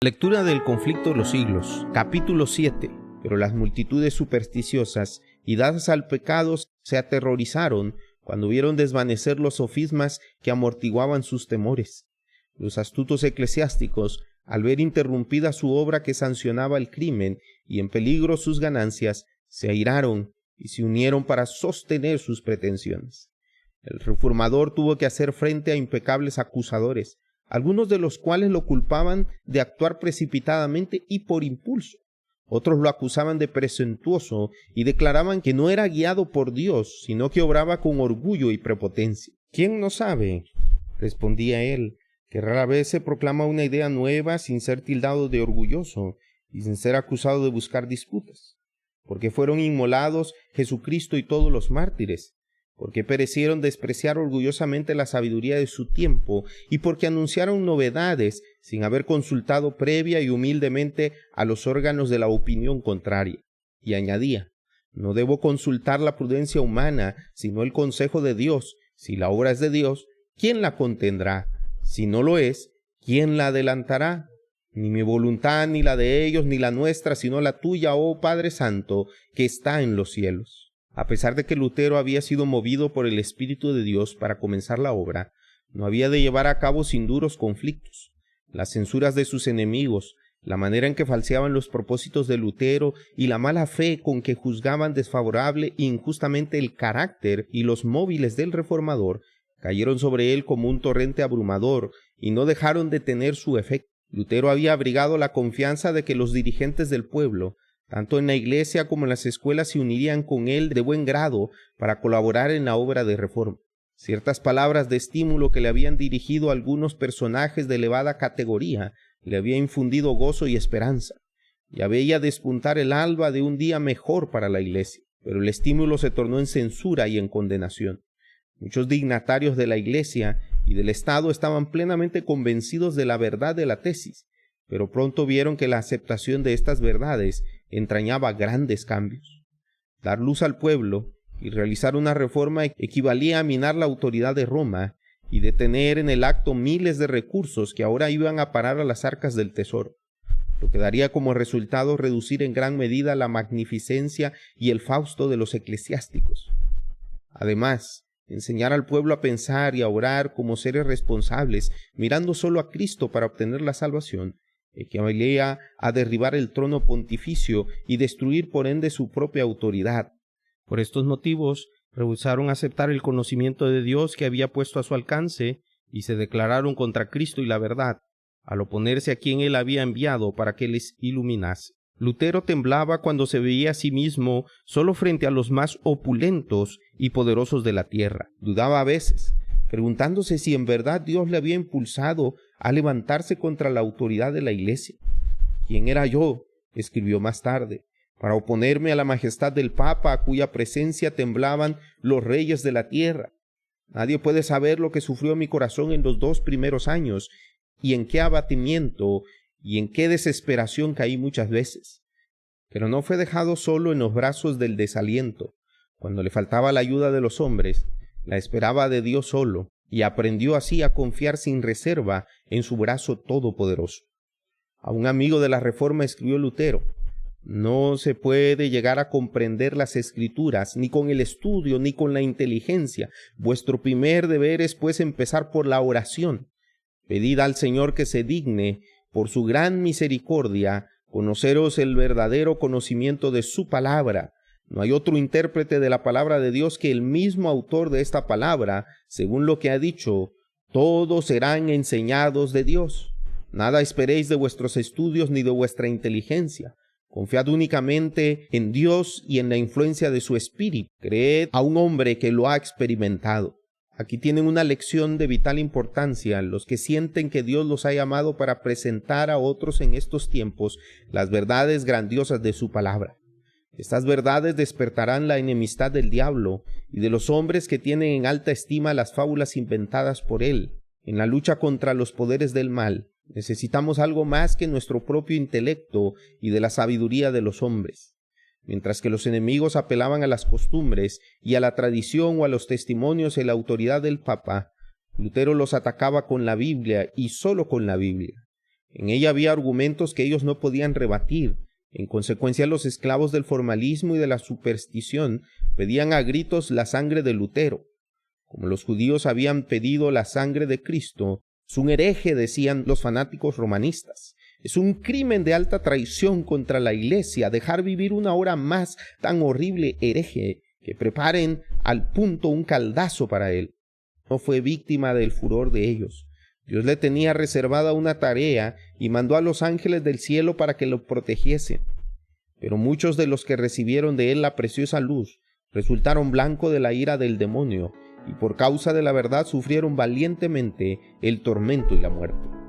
Lectura del conflicto de los siglos, capítulo 7. Pero las multitudes supersticiosas y dadas al pecado se aterrorizaron cuando vieron desvanecer los sofismas que amortiguaban sus temores. Los astutos eclesiásticos, al ver interrumpida su obra que sancionaba el crimen y en peligro sus ganancias, se airaron y se unieron para sostener sus pretensiones. El reformador tuvo que hacer frente a impecables acusadores, algunos de los cuales lo culpaban de actuar precipitadamente y por impulso. Otros lo acusaban de presuntuoso y declaraban que no era guiado por Dios, sino que obraba con orgullo y prepotencia. ¿Quién no sabe?, respondía él, que rara vez se proclama una idea nueva sin ser tildado de orgulloso y sin ser acusado de buscar disputas. Porque fueron inmolados Jesucristo y todos los mártires, porque perecieron despreciar orgullosamente la sabiduría de su tiempo, y porque anunciaron novedades sin haber consultado previa y humildemente a los órganos de la opinión contraria. Y añadía: no debo consultar la prudencia humana, sino el consejo de Dios. Si la obra es de Dios, ¿quién la contendrá? Si no lo es, ¿quién la adelantará? Ni mi voluntad, ni la de ellos, ni la nuestra, sino la tuya, oh Padre Santo, que está en los cielos. A pesar de que Lutero había sido movido por el Espíritu de Dios para comenzar la obra, no había de llevar a cabo sin duros conflictos. Las censuras de sus enemigos, la manera en que falseaban los propósitos de Lutero y la mala fe con que juzgaban desfavorable e injustamente el carácter y los móviles del reformador, cayeron sobre él como un torrente abrumador y no dejaron de tener su efecto. Lutero había abrigado la confianza de que los dirigentes del pueblo, tanto en la iglesia como en las escuelas, se unirían con él de buen grado para colaborar en la obra de reforma. Ciertas palabras de estímulo que le habían dirigido algunos personajes de elevada categoría le había infundido gozo y esperanza. Ya veía despuntar el alba de un día mejor para la iglesia, pero el estímulo se tornó en censura y en condenación. Muchos dignatarios de la iglesia y del Estado estaban plenamente convencidos de la verdad de la tesis, pero pronto vieron que la aceptación de estas verdades entrañaba grandes cambios. Dar luz al pueblo y realizar una reforma equivalía a minar la autoridad de Roma y detener en el acto miles de recursos que ahora iban a parar a las arcas del tesoro, lo que daría como resultado reducir en gran medida la magnificencia y el fausto de los eclesiásticos. Además, enseñar al pueblo a pensar y a orar como seres responsables, mirando solo a Cristo para obtener la salvación, equivalía a derribar el trono pontificio y destruir por ende su propia autoridad. Por estos motivos, rehusaron aceptar el conocimiento de Dios que había puesto a su alcance y se declararon contra Cristo y la verdad, al oponerse a quien él había enviado para que les iluminase. Lutero temblaba cuando se veía a sí mismo solo frente a los más opulentos y poderosos de la tierra. Dudaba a veces, preguntándose si en verdad Dios le había impulsado a levantarse contra la autoridad de la iglesia. ¿Quién era yo?, escribió más tarde, para oponerme a la majestad del Papa, a cuya presencia temblaban los reyes de la tierra. Nadie puede saber lo que sufrió mi corazón en los 2 primeros años, y en qué abatimiento y en qué desesperación caí muchas veces. Pero no fue dejado solo en los brazos del desaliento. Cuando le faltaba la ayuda de los hombres, la esperaba de Dios solo, y aprendió así a confiar sin reserva en su brazo todopoderoso. A un amigo de la Reforma escribió Lutero: no se puede llegar a comprender las Escrituras ni con el estudio ni con la inteligencia. Vuestro primer deber es pues empezar por la oración. Pedid al Señor que se digne, por su gran misericordia, conoceros el verdadero conocimiento de su palabra. No hay otro intérprete de la palabra de Dios que el mismo autor de esta palabra, según lo que ha dicho: todos serán enseñados de Dios. Nada esperéis de vuestros estudios ni de vuestra inteligencia. Confiad únicamente en Dios y en la influencia de su Espíritu. Creed a un hombre que lo ha experimentado. Aquí tienen una lección de vital importancia los que sienten que Dios los ha llamado para presentar a otros en estos tiempos las verdades grandiosas de su palabra. Estas verdades despertarán la enemistad del diablo y de los hombres que tienen en alta estima las fábulas inventadas por él. En la lucha contra los poderes del mal, necesitamos algo más que nuestro propio intelecto y de la sabiduría de los hombres. Mientras que los enemigos apelaban a las costumbres y a la tradición o a los testimonios y la autoridad del Papa, Lutero los atacaba con la Biblia y solo con la Biblia. En ella había argumentos que ellos no podían rebatir. En consecuencia, los esclavos del formalismo y de la superstición pedían a gritos la sangre de Lutero. Como los judíos habían pedido la sangre de Cristo, es un hereje, decían los fanáticos romanistas. Es un crimen de alta traición contra la Iglesia dejar vivir una hora más tan horrible hereje, que preparen al punto un caldazo para él. No fue víctima del furor de ellos. Dios le tenía reservada una tarea y mandó a los ángeles del cielo para que lo protegiesen. Pero muchos de los que recibieron de él la preciosa luz resultaron blanco de la ira del demonio y por causa de la verdad sufrieron valientemente el tormento y la muerte.